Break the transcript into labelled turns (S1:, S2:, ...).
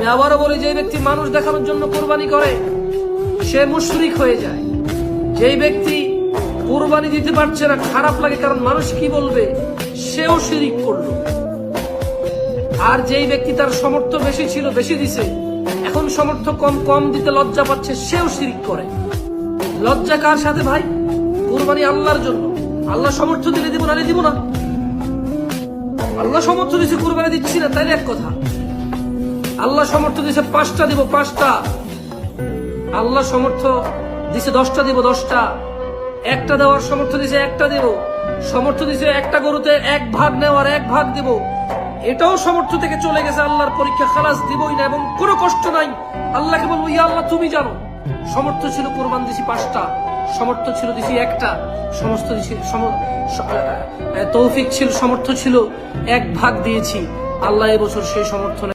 S1: আমি আবারও বলি, যে ব্যক্তি মানুষ দেখানোর জন্য কুরবানি করে সে মুশরিক হয়ে যায়। যেই ব্যক্তি কুরবানি দিতে পারছে না, খারাপ লাগে কারণ মানুষ কি বলবে, সেও শিরিক করলো। আর যেই ব্যক্তি তার সামর্থ্য বেশি ছিল, বেশি দিছে, এখন সামর্থ্য কম, কম দিতে লজ্জা পাচ্ছে, সেও শিরিক করে। লজ্জা কার সাথে ভাই? কুরবানি আল্লাহর জন্য। আল্লাহ সামর্থ্য দিলে দিব, না দিব না। আল্লাহ সামর্থ্য দিছে, কুরবানি দিচ্ছি না, তাইলে এক কথা। আল্লাহ সামর্থ্য দিছে 5টা দিব, 5টা। আল্লাহ সামর্থ্য দিছে 10টা দিব, 10টা। একটা দেওয়ার সামর্থ্য দিছে, একটা দেব। সামর্থ্য দিছে একটা গরুতে 1 ভাগ নেওয়ার, 1 ভাগ দেব। এটাও সামর্থ্য থেকে চলে গেছে। আল্লাহর পরীক্ষা, খালাস দিবই না, এবং কোনো কষ্ট নাই। আল্লাহকে বলবো, ইয়া আল্লাহ তুমি জানো। সামর্থ্য ছিল কোরবান দিছি 5টা, সামর্থ্য ছিল দিছি 1টা, সমস্ত দিছি, তৌফিক ছিল, সামর্থ্য ছিল 1 ভাগ দিয়েছি। আল্লাহ এবছর সেই সমর্থন